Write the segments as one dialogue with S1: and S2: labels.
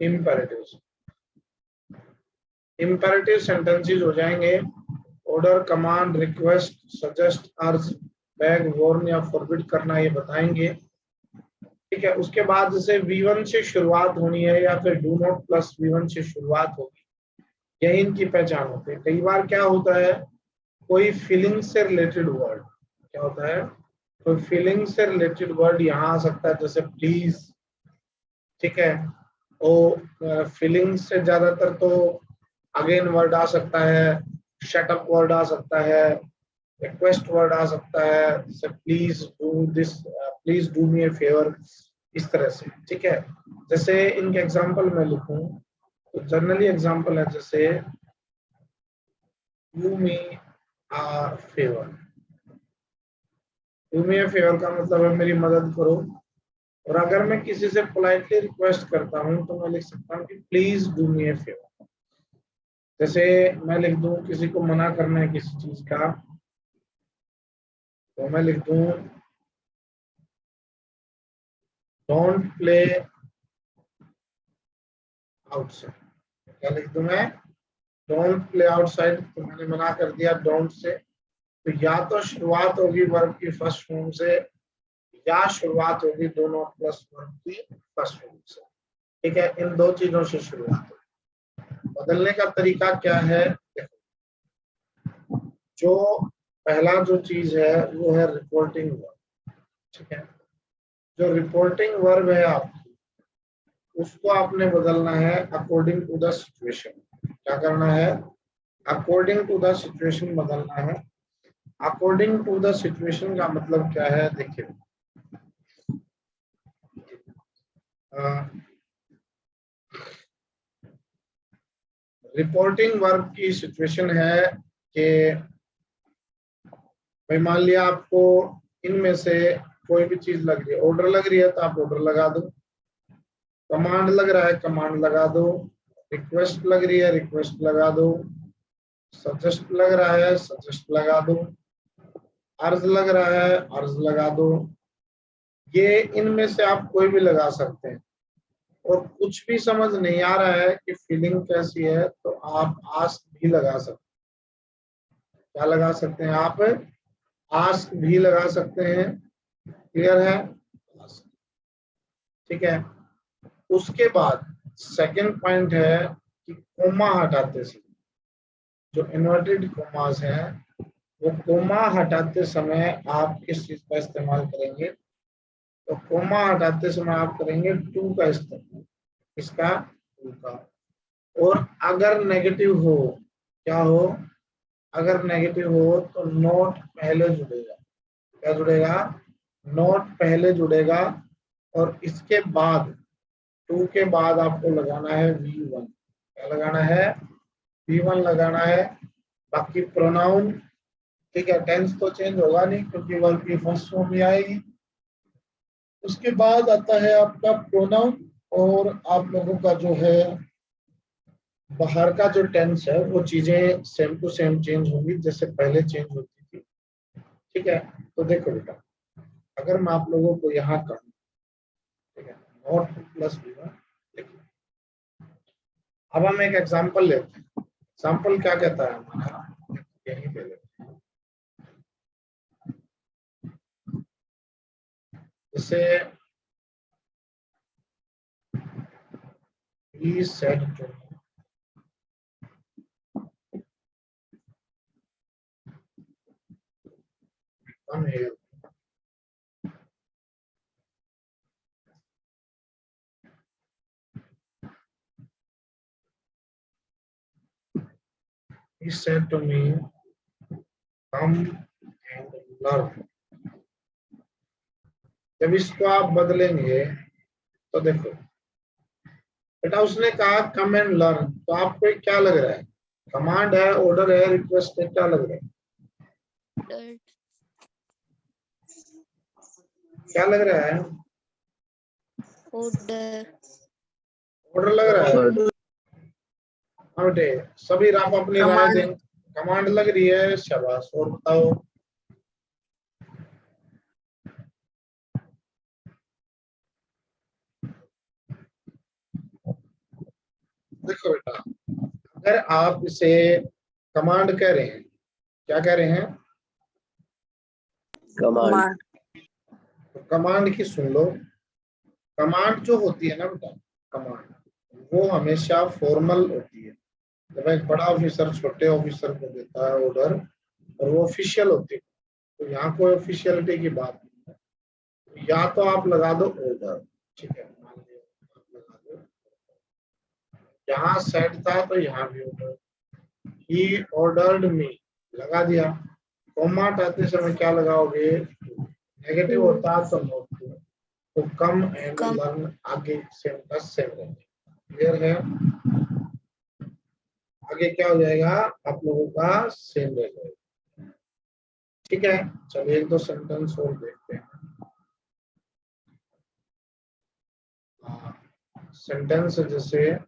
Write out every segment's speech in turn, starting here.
S1: Imperatives. Imperative sentences हो जाएंगे order, command, request, suggest, अर्ज, बैग, वार्न या फॉरबिड करना, ये बताएंगे। ठीक है, उसके बाद जैसे V1 से शुरुआत होनी है या फिर डू नॉट प्लस V1 से शुरुआत होगी, यही इनकी पहचान होती है। कई बार क्या होता है, कोई फीलिंग से रिलेटेड वर्ड, क्या होता है, कोई फीलिंग से रिलेटेड वर्ड यहाँ आ सकता है, जैसे प्लीज। ठीक है, और फीलिंग से ज्यादातर तो अगेन वर्ड आ सकता है, शट अप वर्ड आ सकता है, रिक्वेस्ट वर्ड आ सकता है, जैसे please do this, please do me a favour, इस तरह से। ठीक है, जैसे इनके एग्जांपल मैं लिखूं तो जनरली एग्जांपल है जैसे do me a favour. Do me a favour का मतलब है मेरी मदद करो। और अगर मैं किसी से पोलाइटली रिक्वेस्ट करता हूं तो मैं लिख सकता हूं कि please do me a favour. जैसे मैं लिख दूं, किसी को मना करना है किसी चीज का, तो मैं लिख दूं डोंट प्ले आउटसाइड। क्या लिख दूं मैं, डोंट प्ले आउटसाइड, तो मैंने मना कर दिया डोंट से। तो या तो शुरुआत होगी वर्ब की फर्स्ट फॉर्म से, या शुरुआत होगी दोनों प्लस वर्ब की फर्स्ट फॉर्म से। ठीक है, इन दो चीजों से शुरुआत होगी। बदलने का तरीका क्या है, देखो, जो पहला जो चीज है वो है रिपोर्टिंग वर्ब। ठीक है, जो रिपोर्टिंग वर्ब है आपकी, उसको आपने बदलना है अकॉर्डिंग टू द सिचुएशन। क्या करना है, अकॉर्डिंग टू द सिचुएशन बदलना है। अकॉर्डिंग टू द सिचुएशन का मतलब क्या है, देखिए, रिपोर्टिंग वर्ब की सिचुएशन है कि भाई मान लिया आपको इनमें से कोई भी चीज लग रही है, ऑर्डर लग रही है तो आप ऑर्डर लगा दो, कमांड लग रहा है कमांड लगा दो, रिक्वेस्ट लग रही है रिक्वेस्ट लगा दो, सजेस्ट लग रहा है सजेस्ट लगा दो, अर्ज लग रहा है अर्ज लगा दो। ये इनमें से आप कोई भी लगा सकते हैं। और कुछ भी समझ नहीं आ रहा है कि फीलिंग कैसी है, तो आप आस्क भी लगा सकते हैं। क्या लगा सकते हैं आप, आस्क भी लगा सकते हैं। क्लियर है, ठीक है। उसके बाद सेकंड पॉइंट है कि कोमा हटाते समय, जो इन्वर्टेड कोमास हैं, वो कोमा हटाते समय आप किस चीज का इस्तेमाल करेंगे, तो कोमा हटाते समय आप करेंगे टू का इस्तेमाल। इसका टू का। और अगर नेगेटिव हो, क्या हो, अगर नेगेटिव हो तो नोट पहले जुड़ेगा। क्या जुड़ेगा, नोट पहले जुड़ेगा। और इसके बाद टू के बाद आपको लगाना है V1। क्या लगाना है, V1 लगाना है। बाकी प्रोनाउन, ठीक है, टेंस तो चेंज होगा नहीं क्योंकि वर्ब की फर्स्ट फॉर्म में आएगी। उसके बाद आता है आपका प्रोनाउन, और आप लोगों का जो है बाहर का जो टेंस है वो चीजें सेम टू सेम चेंज होंगी जैसे पहले चेंज होती थी। ठीक है, तो देखो बेटा, अगर मैं आप लोगों को यहाँ कहूँ, ठीक है, नॉट प्लस V1, देखिए, अब हम एक एग्जांपल लेते हैं। एग्जांपल क्या कहता है हमारा, यहीं पे लेते हैं। जैसे he said to me, come here. He said to me, come and learn. जब इसको आप बदलेंगे तो देखो बेटा, उसने कहा कम एंड लर्न, तो आपको क्या लग रहा है, कमांड है, ऑर्डर है, रिक्वेस्ट है, क्या लग रहा है, क्या लग रहा है,
S2: ऑर्डर,
S1: ऑर्डर लग रहा है। हाँ बेटे, सभी आप अपनी राय दें। कमांड लग रही है, शाबाश। और बताओ, देखो बेटा, अगर आप इसे कमांड कह रहे हैं, क्या कह रहे हैं?
S2: कमांड।
S1: तो कमांड की सुन लो। कमांड जो होती है ना बेटा, कमांड वो हमेशा फॉर्मल होती है। जब एक बड़ा ऑफिसर छोटे ऑफिसर को देता है ऑर्डर और वो ऑफिशियल होती है, तो यहाँ कोई ऑफिशियलिटी की बात नहीं है। या तो आप लगा दो ऑर्डर, ठीक है, मान लिया आप लगा दो, यहाँ सेट था तो यहाँ भी ऑर्डर, ही ऑर्डर्ड मी लगा दिया। कॉमा हटाते समय क्या लगाओगे? नेगेटिव होता तो नोट टू, तो कम एंड लर्न आगे सेम का सेम रहेगा। क्लियर है? आगे क्या हो जाएगा आप लोगों का? सेम रह जाएगा। ठीक है, चलिए एक दो सेंटेंस और देखते हैं। सेंटेंस जैसे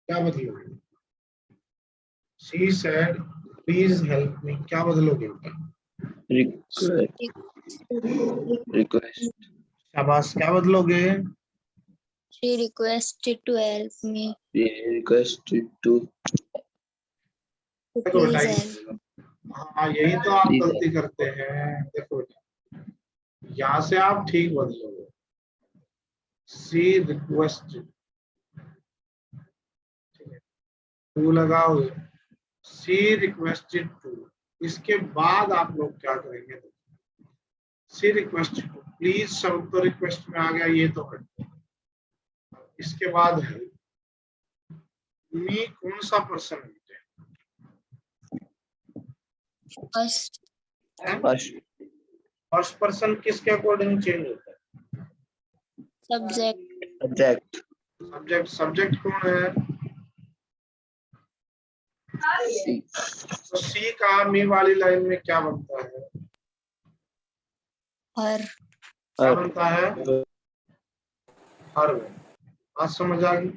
S1: क्या बदलोगे? She said please help me, क्या बदलोगे?
S2: रिक्वेस्ट।
S1: शाबाश, क्या बदलोगे?
S3: She requested to help me.
S2: Requested to
S3: To
S1: देखो
S3: please
S1: बेटा,
S3: help.
S1: हाँ यही तो आप
S2: please
S1: गलती करते हैं। देखो बेटा, यहाँ से आप ठीक बदलोगे, सी रिक्वेस्टेड, टू लगाओगे, सी रिक्वेस्टेड टू। इसके बाद आप लोग क्या करेंगे? सी रिक्वेस्टेड टू, प्लीज शब्द तो रिक्वेस्ट में आ गया, ये तो हट गया। इसके बाद है मी, कौन सा पर्सन है?
S3: First,
S2: first
S1: फर्स्ट पर्सन किसके अकॉर्डिंग चेंज होता है?
S3: subject.
S2: subject
S1: सब्जेक्ट, सब्जेक्ट कौन है?
S2: C
S1: तो सी का मी वाली लाइन में क्या बनता है?
S3: Her.
S1: क्या बनता है? हर में। बात समझ आ गई?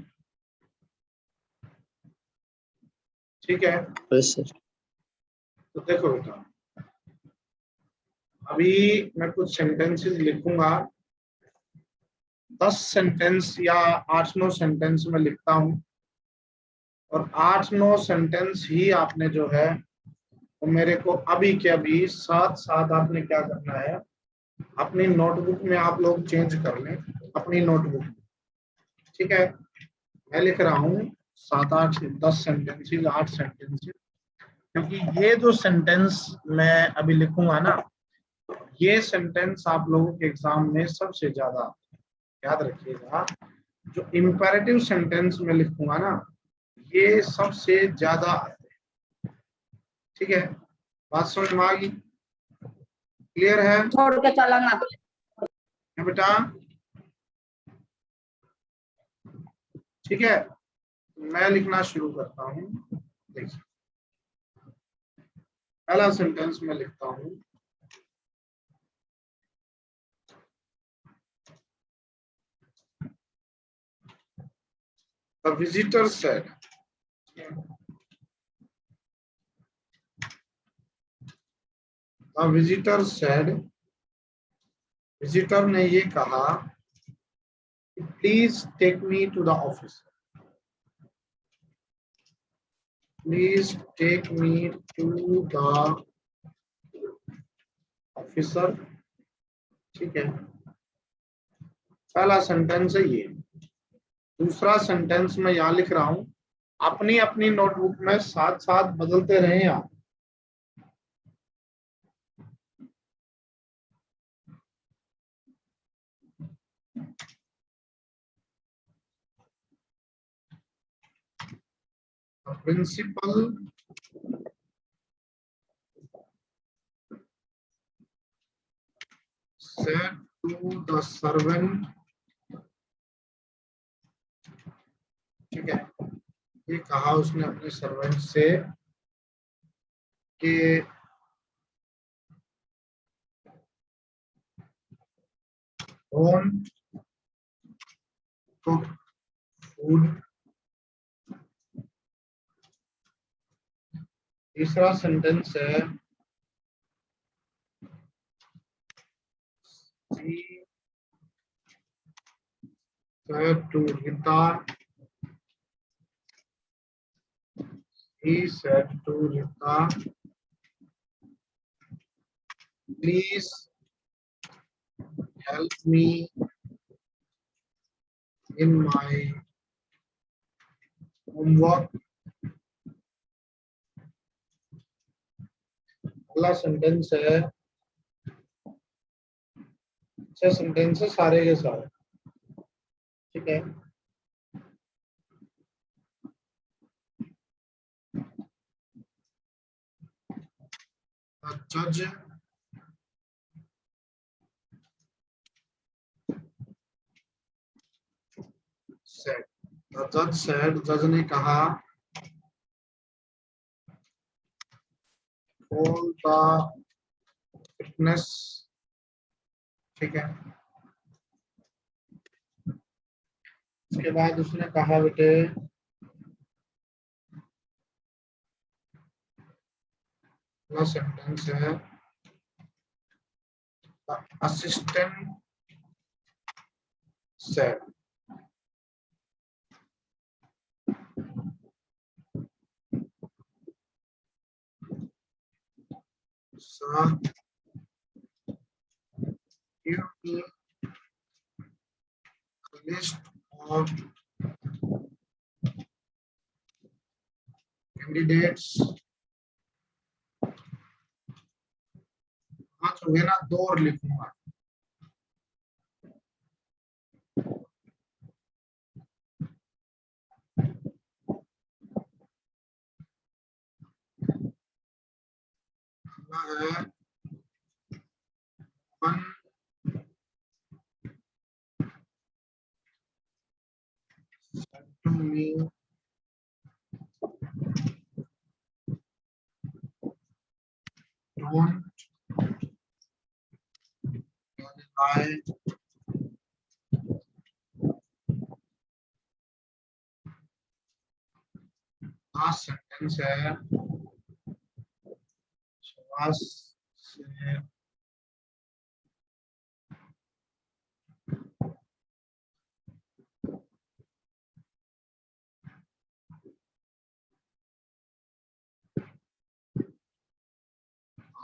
S1: ठीक है,
S2: yes sir
S1: तो देखो बेटा, अभी मैं कुछ सेंटेंसेस लिखूंगा, 10 सेंटेंस या 8-9 सेंटेंस में लिखता हूं, और 8-9 सेंटेंस ही आपने जो है वो मेरे को अभी के अभी साथ साथ आपने क्या करना है, अपनी नोटबुक में आप लोग चेंज कर लें, अपनी नोटबुक में। ठीक है, मैं लिख रहा हूँ 7-8-10 सेंटेंसेस, 8 सेंटेंसेस, क्योंकि ये जो सेंटेंस मैं अभी लिखूंगा ना, ये सेंटेंस आप लोगों के एग्जाम में सबसे ज्यादा, याद रखिएगा, जो इंपेरेटिव सेंटेंस में लिखूंगा ना, ये सबसे ज्यादा आते हैं। ठीक है, बात समझ में आ गई? क्लियर है?
S4: छोड़ के चलाना
S1: बेटा ठीक है, मैं लिखना शुरू करता हूँ। देखिए, पहला सेंटेंस में लिखता हूँ, The visitor said, the visitor said, visitor ने ये कहा, please take me to the office, please take me to the officer. ठीक है, पहला सेंटेंस है ये। दूसरा सेंटेंस मैं यहाँ लिख रहा हूँ, अपनी अपनी नोटबुक में साथ साथ बदलते रहें आप। Principal said to the servant, ठीक है, ये कहा उसने अपने सर्वेंट से कि don't cook food तीसरा सेंटेंस है she said to Rita, he said to Rita, please help me in my homework. अगला सेंटेंस है, अच्छे सेंटेंस है सारे के सारे, ठीक है। The judge said, the judge said, जज ने कहा, all the fitness, ठीक है। उसके बाद उसने कहा बेटे, अगला सेंटेंस है, the assistant said, sir, give me a list of candidates. पांच हो गए ना, दो और लिखूंगा। है 1 said to me, don't lie. Last sentence है, श्वास से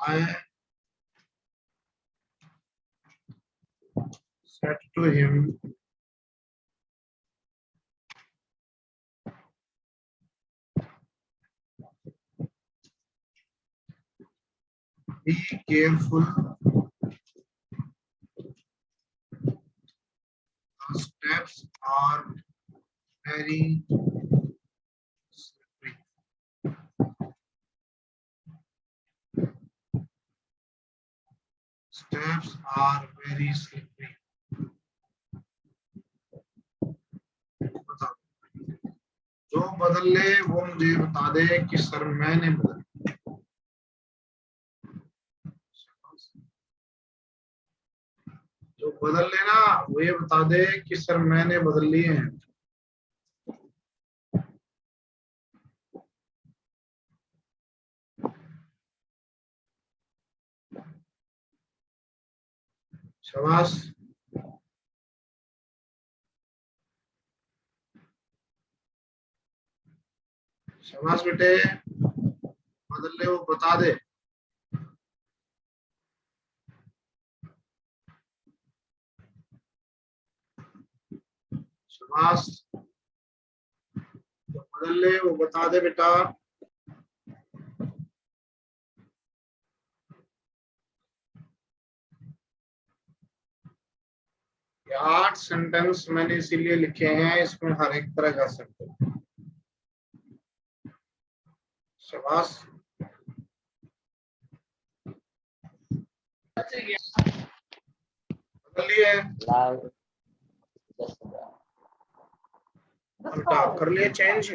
S1: I said to him, be careful, the steps are very slippery. Steps are very slippery. जो बदल ले वो मुझे बता दे कि सर मैंने बदल। जो बदल लेना वो ये बता दे कि सर मैंने बदल लिए हैं। शाबाश। शाबाश बेटे, बदल ले वो बता दे। शाबाश, जो बदल ले वो बता दे बेटा। ये 8 सेंटेंस मैंने इसीलिए लिखे हैं, इसमें हर एक तरह का सेंटेंस। शाबाश। बदल लिए, उल्टा कर लिए चेंज।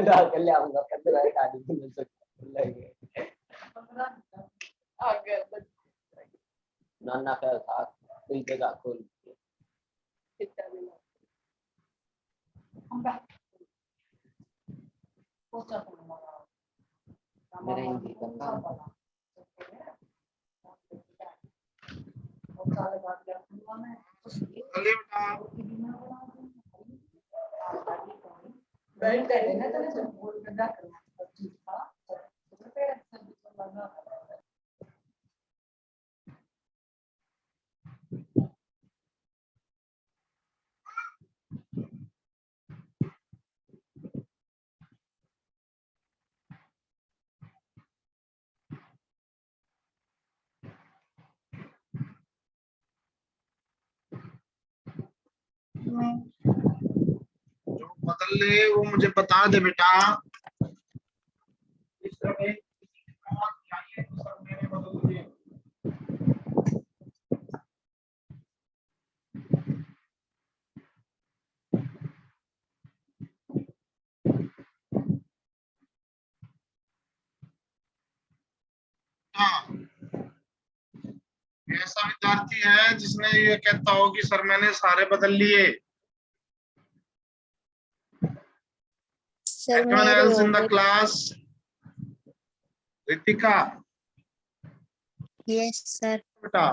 S2: डाल कर ले आऊंगा 15 गाड़ी में मिल सकता लगे नाना का साथ कोई जगह खोल मेरा हिंदी का काम
S1: चलिए बेटा जो बदल ले वो मुझे बता दे बेटा। इस समय किसी के पास चाहिए तो सब मैंने बदल दिए। हाँ, ऐसा विद्यार्थी है जिसने ये कहता हो कि सर मैंने सारे बदल लिए।
S3: सर
S1: Everyone
S3: मेरे
S1: else
S3: हो
S1: in the
S3: गए।
S1: class? Ritika
S3: yes sir.
S1: बेटा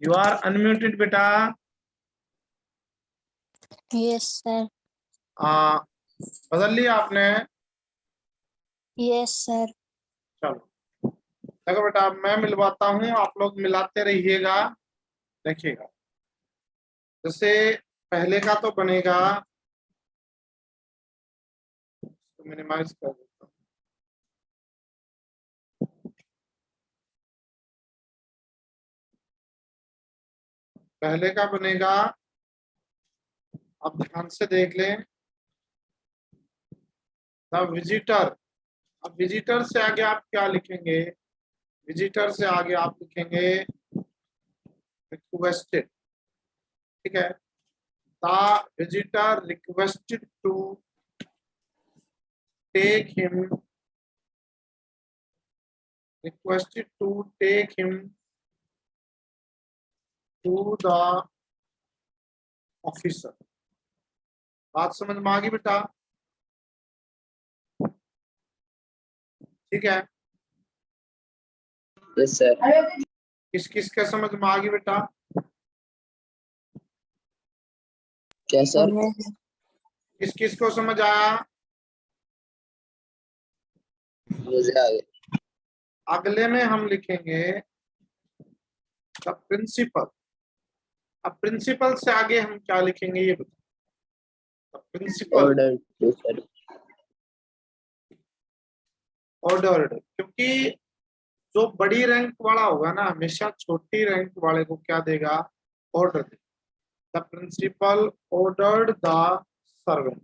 S1: you are unmuted बेटा।
S3: Yes sir.
S1: बदल लिया आपने?
S3: Yes sir.
S1: चलो देखो बेटा मैं मिलवाता हूँ, आप लोग मिलाते रहिएगा। देखिएगा जैसे पहले का तो बनेगा, तो मिनिमाइज कर देता हूँ। पहले का बनेगा, अब ध्यान से देख लें, द विजिटर। अब विजिटर से आगे आप क्या लिखेंगे? विजिटर से आगे आप लिखेंगे रिक्वेस्टेड। ठीक है, the visitor requested to take him, requested to take him to the officer। बात समझ में आ गई बेटा? ठीक है,
S2: यस सर
S1: किस किस का समझ में आ गई बेटा?
S2: क्या सर
S1: किस किस को समझ आया?
S2: मुझे आ गया
S1: अगले में हम लिखेंगे द प्रिंसिपल। अब प्रिंसिपल से आगे हम क्या लिखेंगे ये बता। Principal
S2: order to sir
S1: ordered, क्योंकि जो बड़ी रैंक वाला होगा ना हमेशा छोटी रैंक वाले को क्या देगा? ऑर्डर देगा। The principal ordered the servant,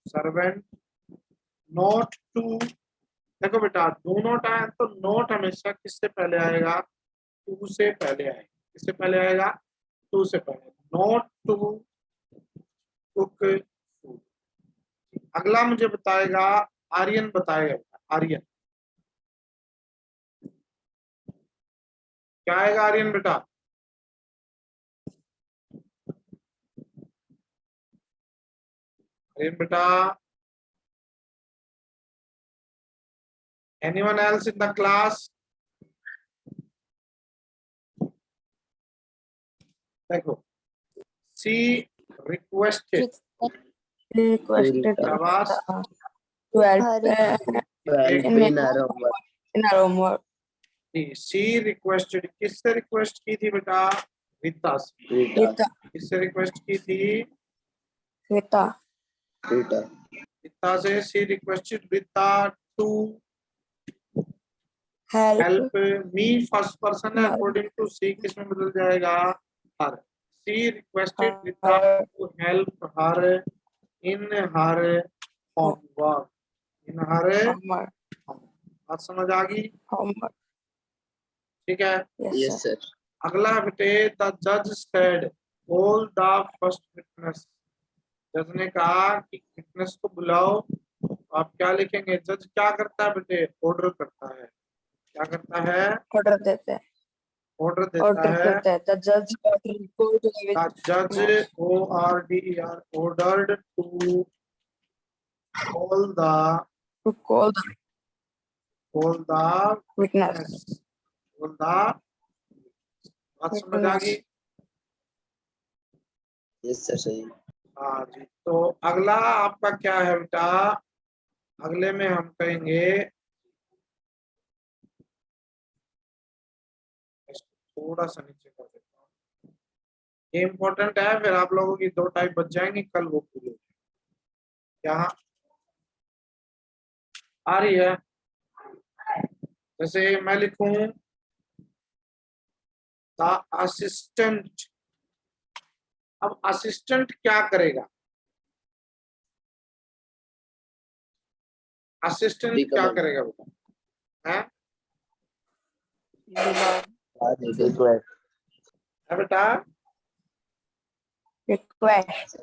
S1: servant not to. देखो बेटा डू नॉट आया तो नोट हमेशा किससे पहले आएगा? टू से पहले आएगा। किससे पहले आएगा? टू से पहले। Not to cook food. अगला मुझे बताएगा आर्यन, बताएगा आर्यन क्या आएगा? आर्यन बेटा आर्यन बेटा anyone else in the class? देखो सी रिक्वेस्टेड,
S4: requested
S1: शाबाश।
S4: 12 in our homework.
S1: She requested किससे रिक्वेस्ट की थी बेटा? रीता से।
S2: रीटा
S1: किससे रिक्वेस्ट की थी?
S4: Rita
S2: रीटा
S1: रीता से। She requested Rita to
S4: help
S1: help me. First person है, अकॉर्डिंग टू सी किस में बदल जाएगा? Her. She requested Rita
S4: her
S1: to help her in her homework. In her
S4: Homework.
S1: बात समझ आ गई?
S4: Homework.
S1: ठीक है।
S4: Yes,
S2: Yes,
S4: sir.
S2: sir.
S1: अगला बेटे, द जज said call the first witness. जज ने कहा कि विटनेस को बुलाओ। आप क्या लिखेंगे? जज क्या करता है बेटे? ऑर्डर करता है। क्या करता है?
S4: Order देते हैं.
S1: ऑर्डर देता
S4: Order
S1: है।
S4: करते हैं. The judge ordered called the
S1: the जज
S4: witness.
S1: ORDER ordered to call the
S4: To call the witness.
S1: witness। call the बात समझ आ गई?
S4: Witness.
S2: Yes, sir. सही.
S1: हाँ जी। तो अगला आपका क्या है बेटा? अगले में हम कहेंगे, थोड़ा सा नीचे कर देता हूँ, ये इम्पोर्टेंट है, फिर आप लोगों की 2 टाइप बच जाएंगी, कल वो पूरी होगी। क्या आ रही है? जैसे मैं लिखूं द असिस्टेंट। अब असिस्टेंट क्या करेगा? असिस्टेंट क्या करेगा बेटा? है
S2: Request.
S1: बेटा?
S4: Request.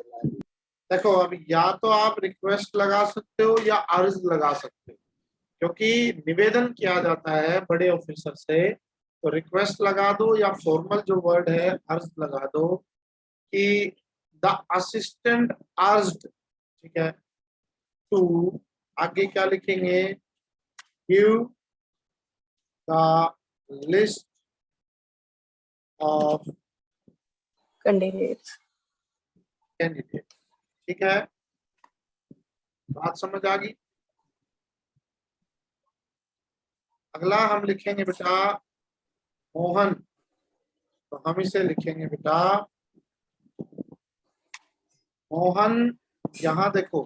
S1: देखो, अब या तो आप रिक्वेस्ट लगा सकते हो या अर्ज लगा सकते हो, क्योंकि निवेदन किया जाता है बड़े ऑफिसर से, तो रिक्वेस्ट लगा दो या फॉर्मल जो वर्ड है अर्ज लगा दो कि द असिस्टेंट अर्ज्ड। ठीक है। टू, आगे क्या लिखेंगे? Give the list of
S4: Candidates.
S1: Candidate. ठीक है, बात समझ आ गई? अगला हम लिखेंगे बेटा मोहन। तो हम इसे लिखेंगे बेटा मोहन। यहाँ देखो,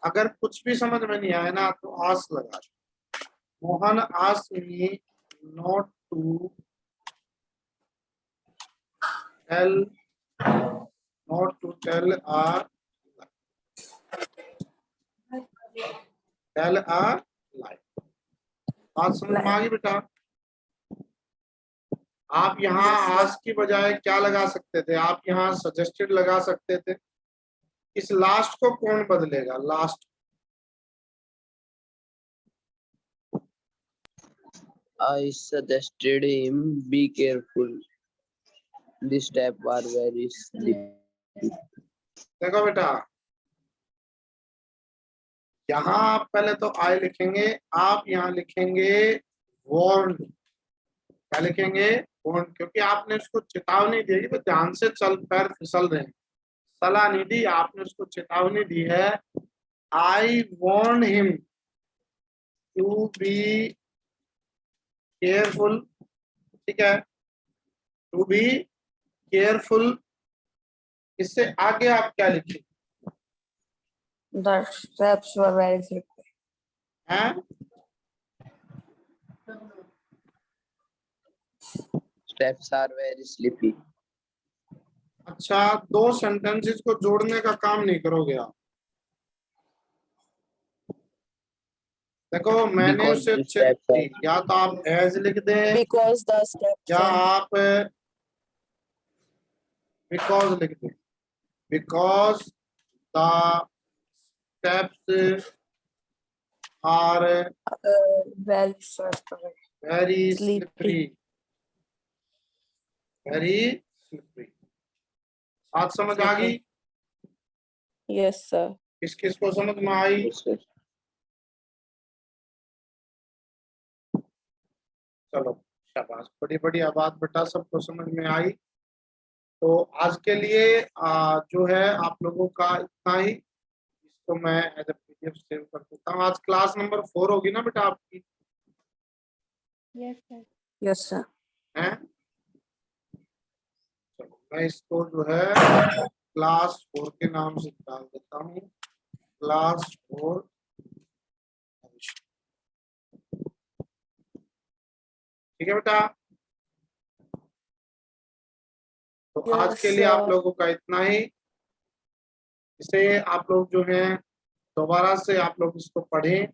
S1: अगर कुछ भी समझ में नहीं आए ना तो आस लगा दो। Mohan ask me not to tell a lie। बात समझ में आ गई बेटा? आप यहाँ आस्क की बजाय क्या लगा सकते थे? आप यहाँ सजेस्टेड लगा सकते थे। इस लास्ट को कौन बदलेगा? Last
S2: I suggested him be careful. This step are very slippery.
S1: देखो बेटा, यहाँ आप पहले तो आई लिखेंगे, आप यहाँ लिखेंगे वार्न। क्या लिखेंगे? वार्न, क्योंकि आपने उसको चेतावनी दी है, ध्यान से चल, पैर फिसल रहे हैं। सलाह नहीं दी, आपने उसको चेतावनी दी है। I warn him to be careful. ठीक है, टू बी केयरफुल। इससे आगे आप क्या लिखेंगे?
S4: The steps were very slippery.
S1: हैं?
S2: Steps are very slippery.
S1: अच्छा, 2 सेंटेंसेस को जोड़ने का काम नहीं करोगे आप। देखो, मैंने
S2: Because
S1: उसे
S2: the steps are
S1: या तो आप एज लिख दें
S4: Because the steps
S1: या
S4: are
S1: आप बिकॉज लिख दें। Because the steps are
S4: very slippery.
S1: Very
S4: Sleepy.
S1: Slippery. Very slippery. बात समझ आ गई?
S4: Yes, sir.
S1: किस किस को समझ में आई?
S2: Yes, sir.
S1: चलो शाबाश, बड़ी बढ़िया बात बेटा, सबको समझ में आई। तो आज के लिए जो है आप लोगों का इतना ही। इसको मैं एज ए पीडीएफ सेव कर देता हूँ। आज क्लास नंबर 4 होगी ना बेटा आपकी?
S3: Yes, sir.
S4: Yes, sir.
S1: हैं? चलो मैं इसको जो है क्लास 4 के नाम से डाल देता हूँ। क्लास 4। ठीक है बेटा? तो आज
S4: Yes,
S1: के लिए आप
S4: sir.
S1: लोगों का इतना ही। इसे आप लोग जो है दोबारा से आप लोग इसको पढ़ें